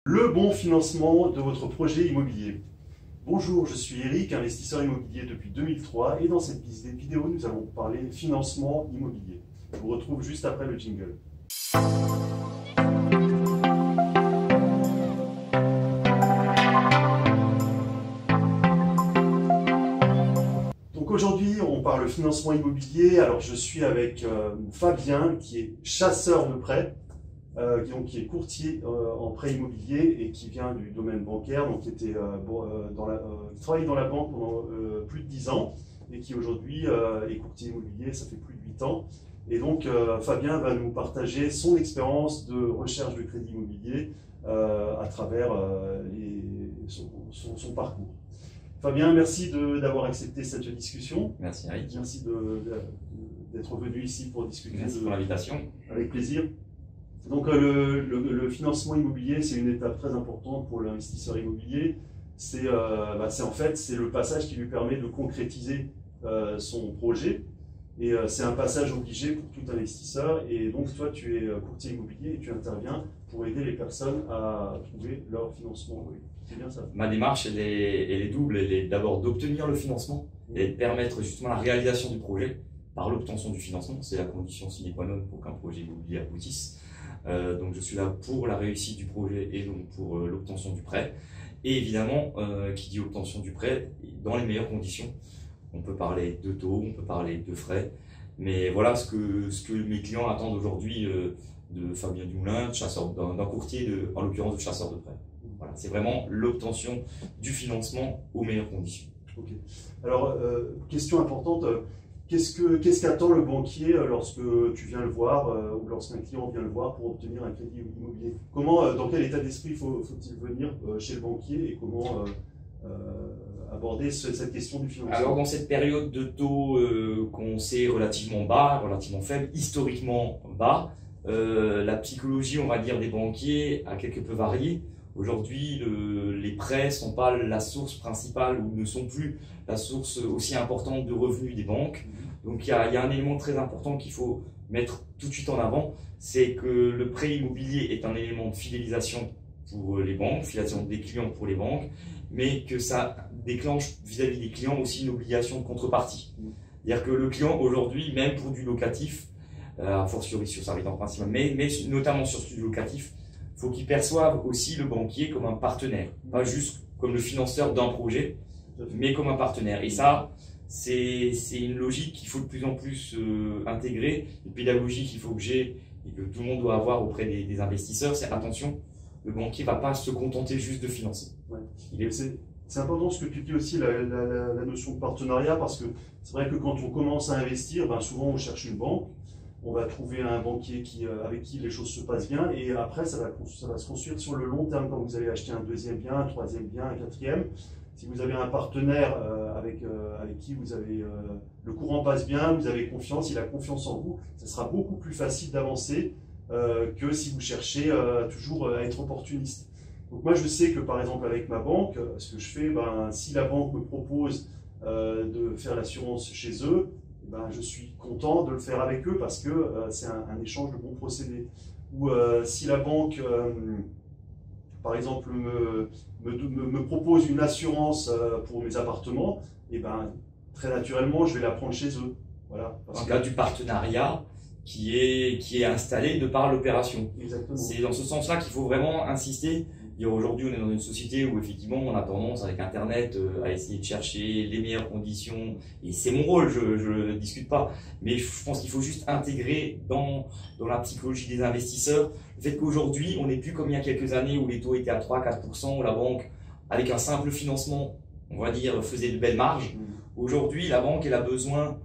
Le bon financement de votre projet immobilier. Bonjour, je suis Eric, investisseur immobilier depuis 2003 et dans cette vidéo, nous allons parler financement immobilier. Je vous retrouve juste après le jingle. Donc aujourd'hui, on parle financement immobilier. Alors je suis avec Fabien qui est chasseur de prêts. Qui est courtier en prêt immobilier et qui vient du domaine bancaire, donc qui travaille dans la banque pendant plus de 10 ans et qui aujourd'hui est courtier immobilier, ça fait plus de 8 ans. Et donc Fabien va nous partager son expérience de recherche de crédit immobilier à travers son parcours. Fabien, merci d'avoir accepté cette discussion. Merci Eric. Merci d'être venu ici pour discuter. Merci pour l'invitation. Avec plaisir. Donc le financement immobilier, c'est une étape très importante pour l'investisseur immobilier. C'est en fait le passage qui lui permet de concrétiser son projet. Et c'est un passage obligé pour tout investisseur. Et donc toi, tu es courtier immobilier et tu interviens pour aider les personnes à trouver leur financement. C'est bien ça? Ma démarche, elle est double. Elle est d'abord d'obtenir le financement et de permettre justement la réalisation du projet par l'obtention du financement. C'est la condition sine qua non pour qu'un projet immobilier aboutisse. Donc je suis là pour la réussite du projet et donc pour l'obtention du prêt. Et évidemment, qui dit obtention du prêt, dans les meilleures conditions. On peut parler de taux, on peut parler de frais. Mais voilà ce que mes clients attendent aujourd'hui de Fabien Dumoulin, d'un courtier, en l'occurrence de chasseur de prêt. Voilà, c'est vraiment l'obtention du financement aux meilleures conditions. Ok. Alors, question importante. Qu'est-ce qu'attend le banquier lorsque tu viens le voir ou lorsqu'un client vient le voir pour obtenir un crédit immobilier? Dans quel état d'esprit faut-il venir chez le banquier et comment aborder cette question du financement? Alors dans cette période de taux qu'on sait relativement bas, relativement faible, historiquement bas, la psychologie, on va dire, des banquiers a quelque peu varié. Aujourd'hui, les prêts ne sont pas la source principale ou ne sont plus la source aussi importante de revenus des banques. Donc il y a un élément très important qu'il faut mettre tout de suite en avant, c'est que le prêt immobilier est un élément de fidélisation pour les banques, fidélisation des clients pour les banques, mais que ça déclenche vis-à-vis des clients aussi une obligation de contrepartie. C'est-à-dire que le client aujourd'hui, même pour du locatif, a fortiori sur sa résidence principale, mais notamment sur du locatif, il faut qu'il perçoive aussi le banquier comme un partenaire, pas juste comme le financeur d'un projet, mais comme un partenaire. Et ça, c'est une logique qu'il faut de plus en plus intégrer, une pédagogie qu'il faut que j'ai et que tout le monde doit avoir auprès des investisseurs, c'est attention, le banquier ne va pas se contenter juste de financer. Ouais. C'est important ce que tu dis aussi, la notion de partenariat, parce que c'est vrai que quand on commence à investir, souvent on cherche une banque, on va trouver un banquier avec qui les choses se passent bien, et après ça va se construire sur le long terme quand vous allez acheter un deuxième bien, un troisième bien, un quatrième. Si vous avez un partenaire avec qui vous avez le courant passe bien, vous avez confiance, il a confiance en vous, ça sera beaucoup plus facile d'avancer que si vous cherchez toujours à être opportuniste. Donc moi je sais que par exemple avec ma banque, ce que je fais, si la banque me propose de faire l'assurance chez eux, je suis content de le faire avec eux parce que c'est un échange de bons procédés. Ou si la banque, par exemple, me propose une assurance pour mes appartements, très naturellement, je vais la prendre chez eux. Voilà, en cas du partenariat qui est installé de par l'opération. C'est dans ce sens-là qu'il faut vraiment insister. Aujourd'hui, on est dans une société où effectivement, on a tendance avec Internet à essayer de chercher les meilleures conditions. Et c'est mon rôle, je ne discute pas. Mais je pense qu'il faut juste intégrer dans la psychologie des investisseurs le fait qu'aujourd'hui, on n'est plus comme il y a quelques années où les taux étaient à 3-4%, où la banque, avec un simple financement, on va dire, faisait de belles marges. Aujourd'hui, la banque, elle a besoin,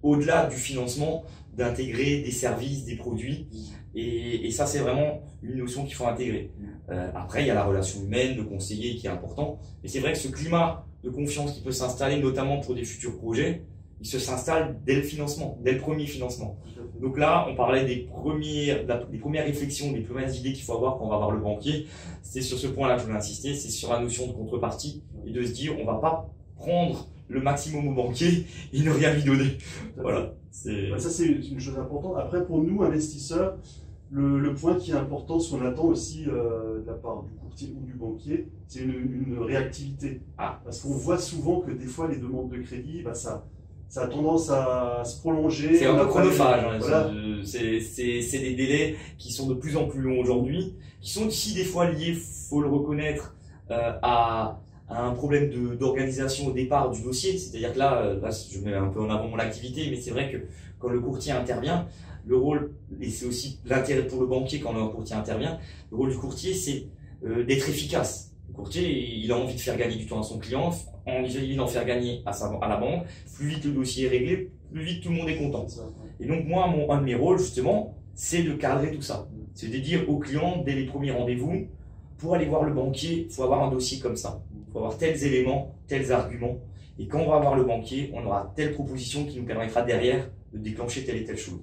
au-delà du financement, d'intégrer des services, des produits. Et ça, c'est vraiment une notion qu'il faut intégrer. Après, il y a la relation humaine, le conseiller qui est important. Mais c'est vrai que ce climat de confiance qui peut s'installer, notamment pour des futurs projets, il s'installe dès le financement, dès le premier financement. Donc là, on parlait des premières réflexions, des premières idées qu'il faut avoir quand on va voir le banquier. C'est sur ce point-là que je voulais insister, c'est sur la notion de contrepartie et de se dire, on ne va pas prendre le maximum au banquier et ne rien lui donner. Voilà. Ça, c'est une chose importante. Après, pour nous, investisseurs, le point qui est important, ce qu'on attend aussi de la part du courtier ou du banquier, c'est une réactivité. Parce qu'on voit souvent que des fois les demandes de crédit, bah, ça a tendance à se prolonger. C'est un peu chronophage. Hein, voilà. C'est des délais qui sont de plus en plus longs aujourd'hui, qui sont aussi des fois liés, faut le reconnaître, à un problème d'organisation au départ du dossier. C'est-à-dire que là, je mets un peu en avant mon activité, mais c'est vrai que quand le courtier intervient, le rôle, et c'est aussi l'intérêt pour le banquier quand le courtier intervient, le rôle du courtier, c'est d'être efficace. Le courtier, il a envie de faire gagner du temps à son client, envie d'en faire gagner à la banque. Plus vite le dossier est réglé, plus vite tout le monde est content. Et donc moi, un de mes rôles, justement, c'est de cadrer tout ça. C'est de dire au client, dès les premiers rendez-vous, pour aller voir le banquier, il faut avoir un dossier comme ça. Il faut avoir tels éléments, tels arguments. Et quand on va voir le banquier, on aura telle proposition qui nous permettra derrière de déclencher telle et telle chose.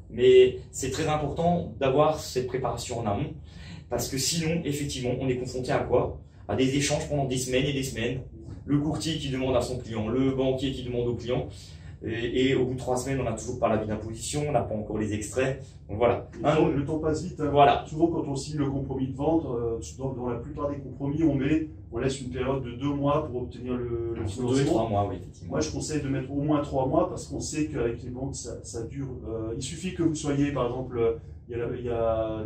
Mais c'est très important d'avoir cette préparation en amont, parce que sinon, effectivement, on est confronté à quoi? À des échanges pendant des semaines et des semaines. Le courtier qui demande à son client, le banquier qui demande au client. Et au bout de 3 semaines, on n'a toujours pas l'avis d'imposition, on n'a pas encore les extraits. Donc voilà. Le temps passe vite. Hein. Voilà. Souvent, quand on signe le compromis de vente, dans la plupart des compromis, on laisse une période de 2 mois pour obtenir le financement. 2 et 3 mois, oui, effectivement. Moi, je conseille de mettre au moins 3 mois parce qu'on sait qu'avec les banques, ça dure. Il suffit que vous soyez, par exemple,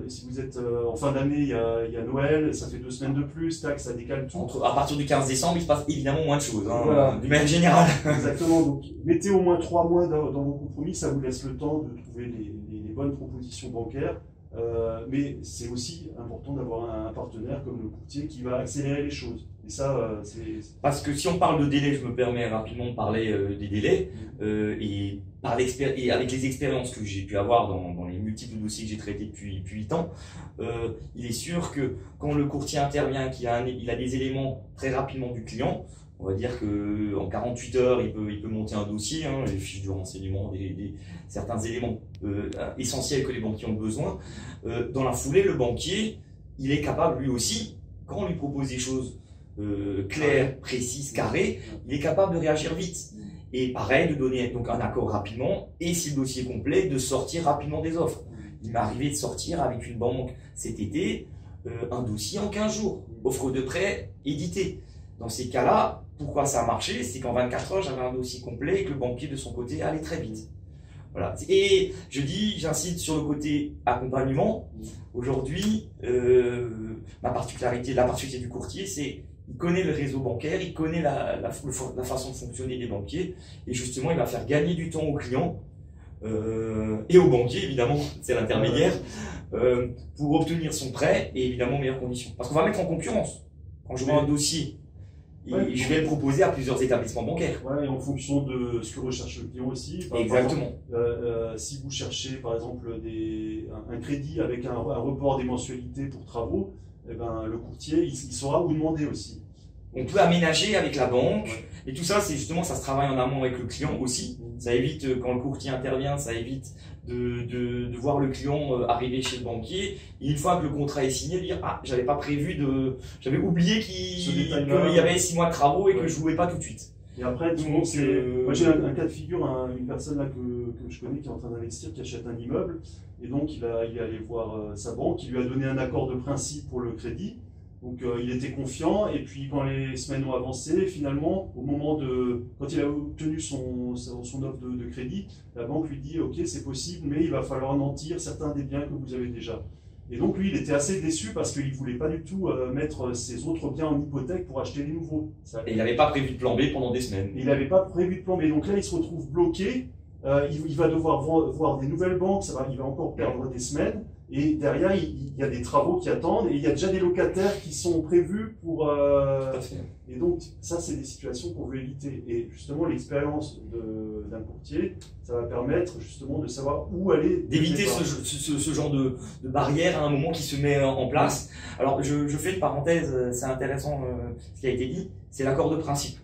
si vous êtes en fin d'année, il y a Noël, ça fait 2 semaines de plus, tac, ça décale tout. À partir du 15 décembre, il se passe évidemment moins de choses, hein, voilà. d'une manière générale. Exactement, donc mettez au moins 3 mois dans vos compromis, ça vous laisse le temps de trouver les bonnes propositions bancaires. Mais c'est aussi important d'avoir un partenaire comme le courtier qui va accélérer les choses. Et ça, c'est... Parce que si on parle de délai, je me permets rapidement de parler des délais. Et avec les expériences que j'ai pu avoir dans les multiples dossiers que j'ai traités depuis 8 ans, il est sûr que quand le courtier intervient, qu'il a des éléments très rapidement du client, on va dire qu'en 48 heures, il peut monter un dossier, hein, les fiches de renseignement, certains éléments essentiels que les banquiers ont besoin. Dans la foulée, le banquier, il est capable lui aussi, quand on lui propose des choses claires, précises, carrées, il est capable de réagir vite. Et pareil, de donner donc un accord rapidement, et si le dossier est complet, de sortir rapidement des offres. Il m'est arrivé de sortir avec une banque cet été un dossier en 15 jours, offre de prêt édité. Dans ces cas-là, pourquoi ça a marché? C'est qu'en 24 heures, j'avais un dossier complet et que le banquier de son côté allait très vite. Voilà. Et j'incite sur le côté accompagnement. Aujourd'hui, la particularité du courtier, c'est qu'il connaît le réseau bancaire, il connaît la façon de fonctionner des banquiers, et justement, il va faire gagner du temps aux clients et aux banquiers, évidemment, c'est l'intermédiaire, pour obtenir son prêt et évidemment meilleures conditions. Parce qu'on va mettre en concurrence. Quand je vois un dossier, je vais le proposer à plusieurs établissements bancaires. Ouais, et en fonction de ce que recherche le client aussi. Exactement. Par exemple, si vous cherchez par exemple un crédit avec un report des mensualités pour travaux, eh ben, le courtier il saura où demander aussi. On peut aménager avec la banque, et tout ça, c'est justement, ça se travaille en amont avec le client aussi. Ça évite, quand le courtier intervient, ça évite de voir le client arriver chez le banquier. Et une fois que le contrat est signé, de dire ah, j'avais oublié qu'il y avait 6 mois de travaux et que je ne jouais pas tout de suite. Et après, moi j'ai un cas de figure, une personne là que je connais qui est en train d'investir, qui achète un immeuble, et donc il est allé voir sa banque, qui lui a donné un accord de principe pour le crédit. Donc il était confiant, et puis quand les semaines ont avancé, finalement, quand il a obtenu son offre de crédit, la banque lui dit ok, c'est possible, mais il va falloir nantir certains des biens que vous avez déjà. Et donc lui, il était assez déçu parce qu'il ne voulait pas du tout mettre ses autres biens en hypothèque pour acheter les nouveaux. Et il n'avait pas prévu de plan B pendant des semaines. Et il n'avait pas prévu de plan B. Donc là, il se retrouve bloqué. Il va devoir voir des nouvelles banques. Il va encore perdre des semaines. Et derrière, il y a des travaux qui attendent. Et il y a déjà des locataires qui sont prévus pour... Et donc, ça, c'est des situations qu'on veut éviter. Et justement, l'expérience d'un courtier, ça va permettre justement de savoir où aller. D'éviter ce genre de barrière à un moment qui se met en place. Alors, je fais une parenthèse, c'est intéressant ce qui a été dit, c'est l'accord de principe.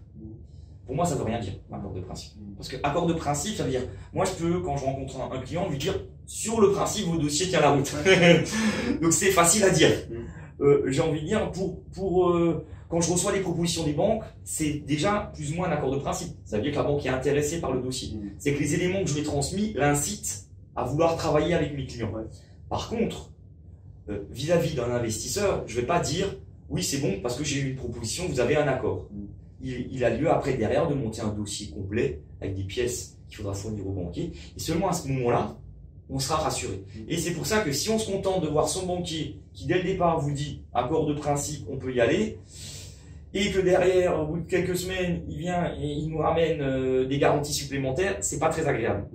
Pour moi, ça ne veut rien dire, l'accord de principe. Parce que accord de principe, ça veut dire, moi, je peux, quand je rencontre un client, lui dire, sur le principe, vos dossiers tiennent la route. Donc, c'est facile à dire. J'ai envie de dire, quand je reçois les propositions des banques, c'est déjà plus ou moins un accord de principe. Ça veut dire que la banque est intéressée par le dossier. C'est que les éléments que je lui ai transmis l'incitent à vouloir travailler avec mes clients. Par contre, vis-à-vis d'un investisseur, je ne vais pas dire oui, c'est bon parce que j'ai eu une proposition, vous avez un accord. Il a lieu après, derrière, de monter un dossier complet avec des pièces qu'il faudra fournir au banquier. Et seulement à ce moment-là, on sera rassuré. Et c'est pour ça que si on se contente de voir son banquier qui, dès le départ, vous dit accord de principe, on peut y aller, et que derrière, au bout de quelques semaines, il vient et il nous ramène des garanties supplémentaires, c'est pas très agréable.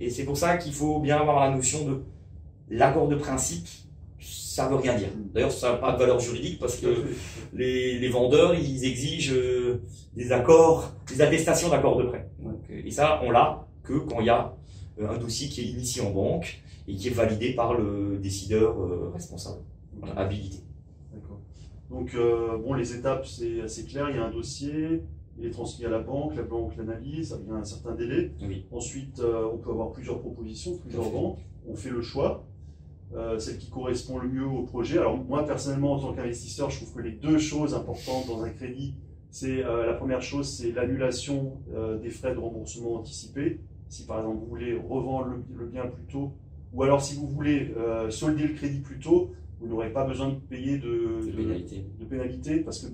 Et c'est pour ça qu'il faut bien avoir la notion de l'accord de principe. Ça veut rien dire. D'ailleurs, ça n'a pas de valeur juridique parce que les vendeurs, ils exigent des accords, des attestations d'accord de prêt. Donc, et ça, on l'a que quand il y a un dossier qui est initié en banque et qui est validé par le décideur responsable, habilité. D'accord. Donc, bon, les étapes, c'est assez clair. Il y a un dossier, il est transmis à la banque l'analyse, il y a un certain délai. Oui. Ensuite, on peut avoir plusieurs propositions, plusieurs banques. On fait le choix. Celle qui correspond le mieux au projet. Alors moi personnellement en tant qu'investisseur, je trouve que les deux choses importantes dans un crédit, c'est la première chose, c'est l'annulation des frais de remboursement anticipés. Si par exemple vous voulez revendre le bien plus tôt, ou alors si vous voulez solder le crédit plus tôt, vous n'aurez pas besoin de payer de pénalité, parce que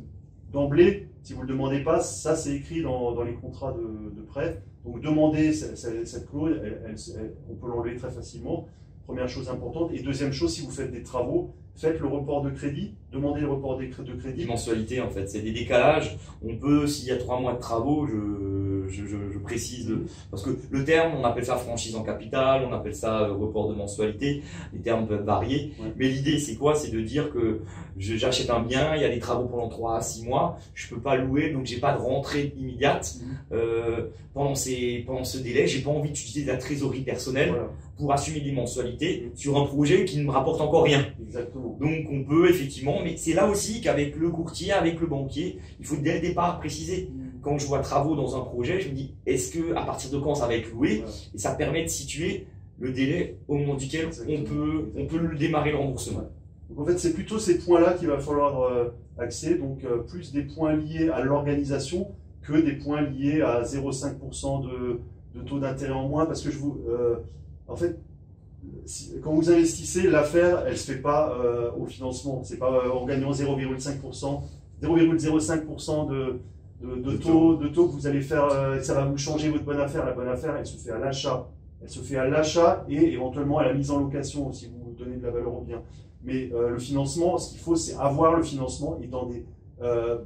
d'emblée, si vous ne le demandez pas, ça c'est écrit dans les contrats de prêt. Donc demandez cette clause, on peut l'enlever très facilement. Première chose importante. Et deuxième chose, si vous faites des travaux, faites le report de crédit, demandez le report de crédit. Mensualité en fait, c'est des décalages. On peut, s'il y a 3 mois de travaux, je précise, parce que le terme, on appelle ça franchise en capital, on appelle ça report de mensualité, les termes peuvent varier, mais l'idée c'est quoi? C'est de dire que j'achète un bien, il y a des travaux pendant 3 à 6 mois, je peux pas louer, donc j'ai pas de rentrée immédiate. Pendant ce délai, j'ai pas envie d'utiliser de la trésorerie personnelle pour assumer des mensualités sur un projet qui ne me rapporte encore rien. Exactement. Donc on peut effectivement, mais c'est là aussi qu'avec le courtier, avec le banquier, il faut dès le départ préciser. Quand je vois travaux dans un projet, je me dis, est-ce que à partir de quand ça va être loué? Et ça permet de situer le délai au moment duquel on peut le démarrer le remboursement. Donc en fait, c'est plutôt ces points-là qu'il va falloir axer, donc plus des points liés à l'organisation que des points liés à 0,5% de taux d'intérêt en moins, parce que en fait, quand vous investissez, l'affaire, elle se fait pas au financement. C'est pas en gagnant 0,5%, 0,05% de taux que vous allez faire, ça va vous changer votre bonne affaire. La bonne affaire, elle se fait à l'achat. Elle se fait à l'achat et éventuellement à la mise en location si vous donnez de la valeur au bien. Mais le financement, ce qu'il faut, c'est avoir le financement et dans des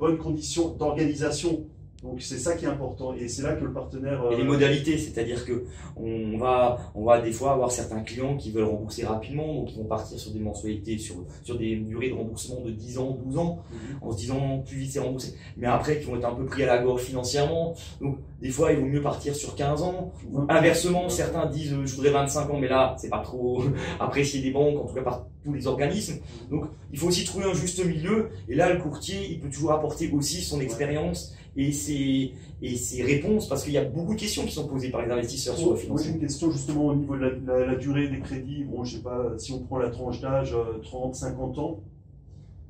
bonnes conditions d'organisation. Donc c'est ça qui est important et c'est là que le partenaire… Et les modalités, c'est-à-dire que on va des fois avoir certains clients qui veulent rembourser rapidement, donc ils vont partir sur des mensualités, sur des durées de remboursement de 10 ans, 12 ans, en se disant plus vite c'est remboursé. Mais après, qui vont être un peu pris à la gorge financièrement, donc des fois il vaut mieux partir sur 15 ans. Inversement, certains disent je voudrais 25 ans, mais là c'est pas trop apprécié des banques, en tout cas par tous les organismes. Donc il faut aussi trouver un juste milieu et là le courtier il peut toujours apporter aussi son expérience et ses réponses, parce qu'il y a beaucoup de questions qui sont posées par les investisseurs sur le financement. Moi j'ai une question justement au niveau de la durée des crédits. Bon, je sais pas, si on prend la tranche d'âge 30-50 ans,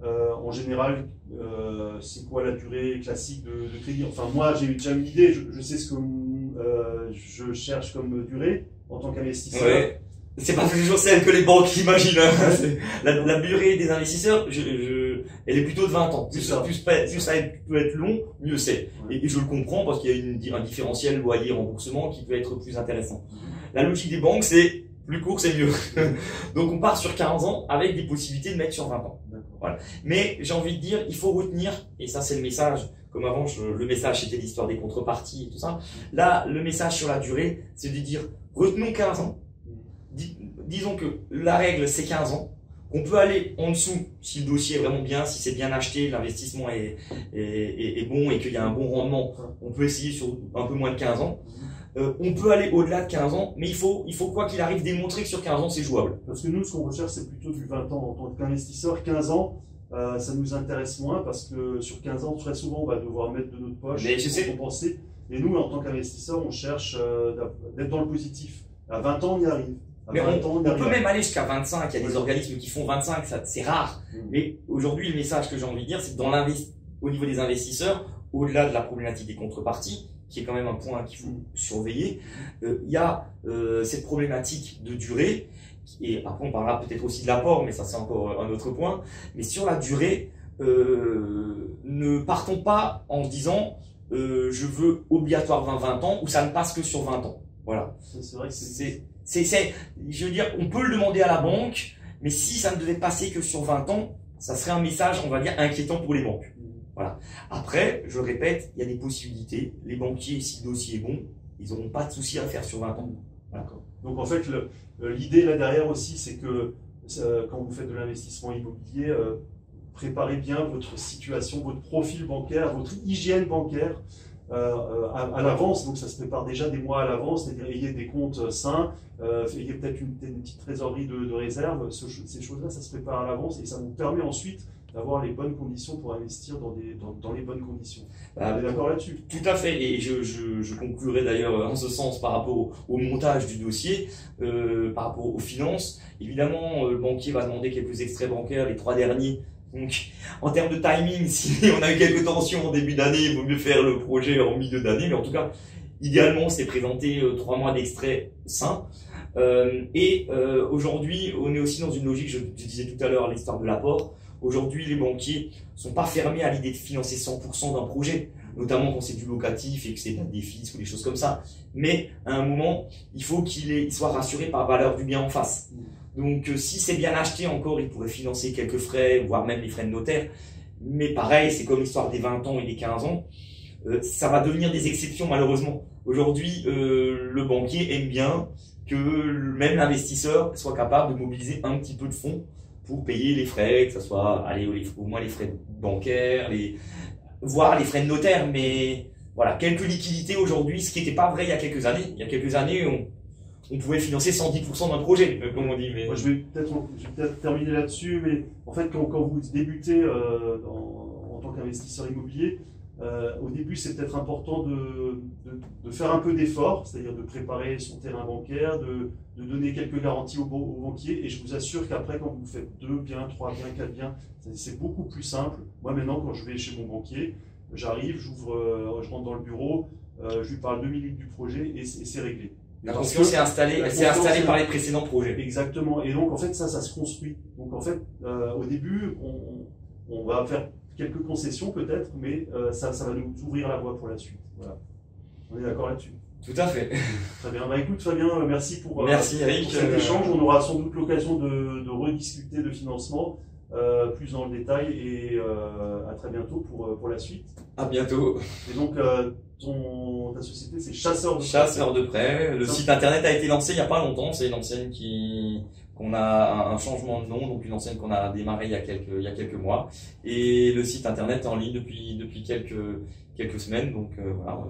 en général, c'est quoi la durée classique de crédit? Enfin moi j'ai déjà une idée, je sais ce que je cherche comme durée en tant qu'investisseur. Ouais. C'est pas toujours celle que les banques imaginent. La durée des investisseurs, elle est plutôt de 20 ans. Plus ça peut être long, mieux c'est. Et je le comprends parce qu'il y a un différentiel loyer-remboursement qui peut être plus intéressant. La logique des banques, c'est plus court, c'est mieux. Donc on part sur 15 ans avec des possibilités de mettre sur 20 ans. Voilà. Mais j'ai envie de dire, il faut retenir, et ça c'est le message, comme avant, le message c'était l'histoire des contreparties et tout ça. Là, le message sur la durée, c'est de dire, retenons 15 ans. Disons que la règle c'est 15 ans, qu'on peut aller en dessous si le dossier est vraiment bien, si c'est bien acheté, l'investissement est bon et qu'il y a un bon rendement, on peut essayer sur un peu moins de 15 ans. On peut aller au-delà de 15 ans, mais il faut quoi qu'il arrive démontrer que sur 15 ans c'est jouable. Parce que nous ce qu'on recherche c'est plutôt du 20 ans en tant qu'investisseur. 15 ans, ça nous intéresse moins parce que sur 15 ans très souvent on va devoir mettre de notre poche pour compenser. Et nous en tant qu'investisseur on cherche d'être dans le positif. À 20 ans on y arrive. Mais on peut même aller jusqu'à 25, il y a des organismes qui font 25, c'est rare. Mais aujourd'hui, le message que j'ai envie de dire, c'est que au niveau des investisseurs, au-delà de la problématique des contreparties, qui est quand même un point qu'il faut surveiller, il y a cette problématique de durée et après on parlera peut-être aussi de l'apport, mais ça c'est encore un autre point, mais sur la durée, ne partons pas en se disant je veux obligatoire 20 ans ou ça ne passe que sur 20 ans. Voilà. C'est vrai que je veux dire, on peut le demander à la banque, mais si ça ne devait passer que sur 20 ans, ça serait un message, on va dire, inquiétant pour les banques. Voilà. Après, je répète, il y a des possibilités. Les banquiers, si le dossier est bon, ils n'auront pas de souci à faire sur 20 ans. Voilà. Donc en fait, l'idée là derrière aussi, c'est que quand vous faites de l'investissement immobilier, préparez bien votre situation, votre profil bancaire, votre hygiène bancaire à l'avance. Donc ça se prépare déjà des mois à l'avance, c'est-à-dire ayez des comptes sains, ayez peut-être une petite trésorerie de réserve. Ces choses-là, ça se prépare à l'avance et ça vous permet ensuite d'avoir les bonnes conditions pour investir dans les bonnes conditions. Vous êtes d'accord là-dessus? Tout à fait, et je conclurai d'ailleurs en ce sens par rapport au montage du dossier, par rapport aux finances. Évidemment, le banquier va demander quelques extraits bancaires, les 3 derniers. Donc, en termes de timing, si on a eu quelques tensions en début d'année, il vaut mieux faire le projet en milieu d'année, mais en tout cas, idéalement, c'est présenter 3 mois d'extraits sains. Aujourd'hui, on est aussi dans une logique, je disais tout à l'heure l'histoire de l'apport. Aujourd'hui, les banquiers sont pas fermés à l'idée de financer 100% d'un projet, notamment quand c'est du locatif et que c'est des fiscs ou des choses comme ça. Mais à un moment, il faut qu'il soit rassuré par la valeur du bien en face. Donc, si c'est bien acheté encore, il pourrait financer quelques frais, voire même les frais de notaire. Mais pareil, c'est comme l'histoire des 20 ans et des 15 ans. Ça va devenir des exceptions, malheureusement. Aujourd'hui, le banquier aime bien que même l'investisseur soit capable de mobiliser un petit peu de fonds pour payer les frais, que ce soit au moins les frais bancaires, voire les frais de notaire. Mais voilà, quelques liquidités aujourd'hui, ce qui n'était pas vrai il y a quelques années. Il y a quelques années, on pouvait financer 110% d'un projet, comme on dit. Mais... Moi, je vais peut-être terminer là-dessus, mais en fait, quand vous débutez en tant qu'investisseur immobilier, au début, c'est peut-être important de faire un peu d'effort, c'est-à-dire de préparer son terrain bancaire, de donner quelques garanties aux banquiers, et je vous assure qu'après, quand vous faites 2 biens, 3 biens, 4 biens, c'est beaucoup plus simple. Moi, maintenant, quand je vais chez mon banquier, j'arrive, je rentre dans le bureau, je lui parle 2 minutes du projet et c'est réglé. La confiance est installée, par les précédents projets. Exactement. Et donc, en fait, ça se construit. Donc, en fait, au début, on va faire quelques concessions peut-être, mais ça va nous ouvrir la voie pour la suite. Voilà. On est d'accord là-dessus? Tout à fait. Très bien. Bah, écoute, Fabien, merci pour Eric, cet échange. On aura sans doute l'occasion de rediscuter de financement plus dans le détail et à très bientôt pour la suite. À bientôt. Et donc, ta société, c'est Chasseurs de Prêt. Chasseurs de Prêt. Le site internet a été lancé il n'y a pas longtemps. C'est une enseigne qu'on a un changement de nom, donc une enseigne qu'on a démarré il y a quelques mois. Et le site internet est en ligne depuis quelques semaines. Donc voilà.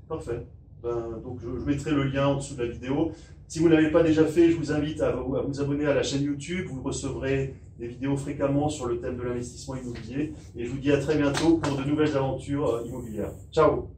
Parfait. Donc je mettrai le lien en dessous de la vidéo. Si vous ne l'avez pas déjà fait, je vous invite à vous abonner à la chaîne YouTube. Vous recevrez des vidéos fréquemment sur le thème de l'investissement immobilier. Et je vous dis à très bientôt pour de nouvelles aventures immobilières. Ciao!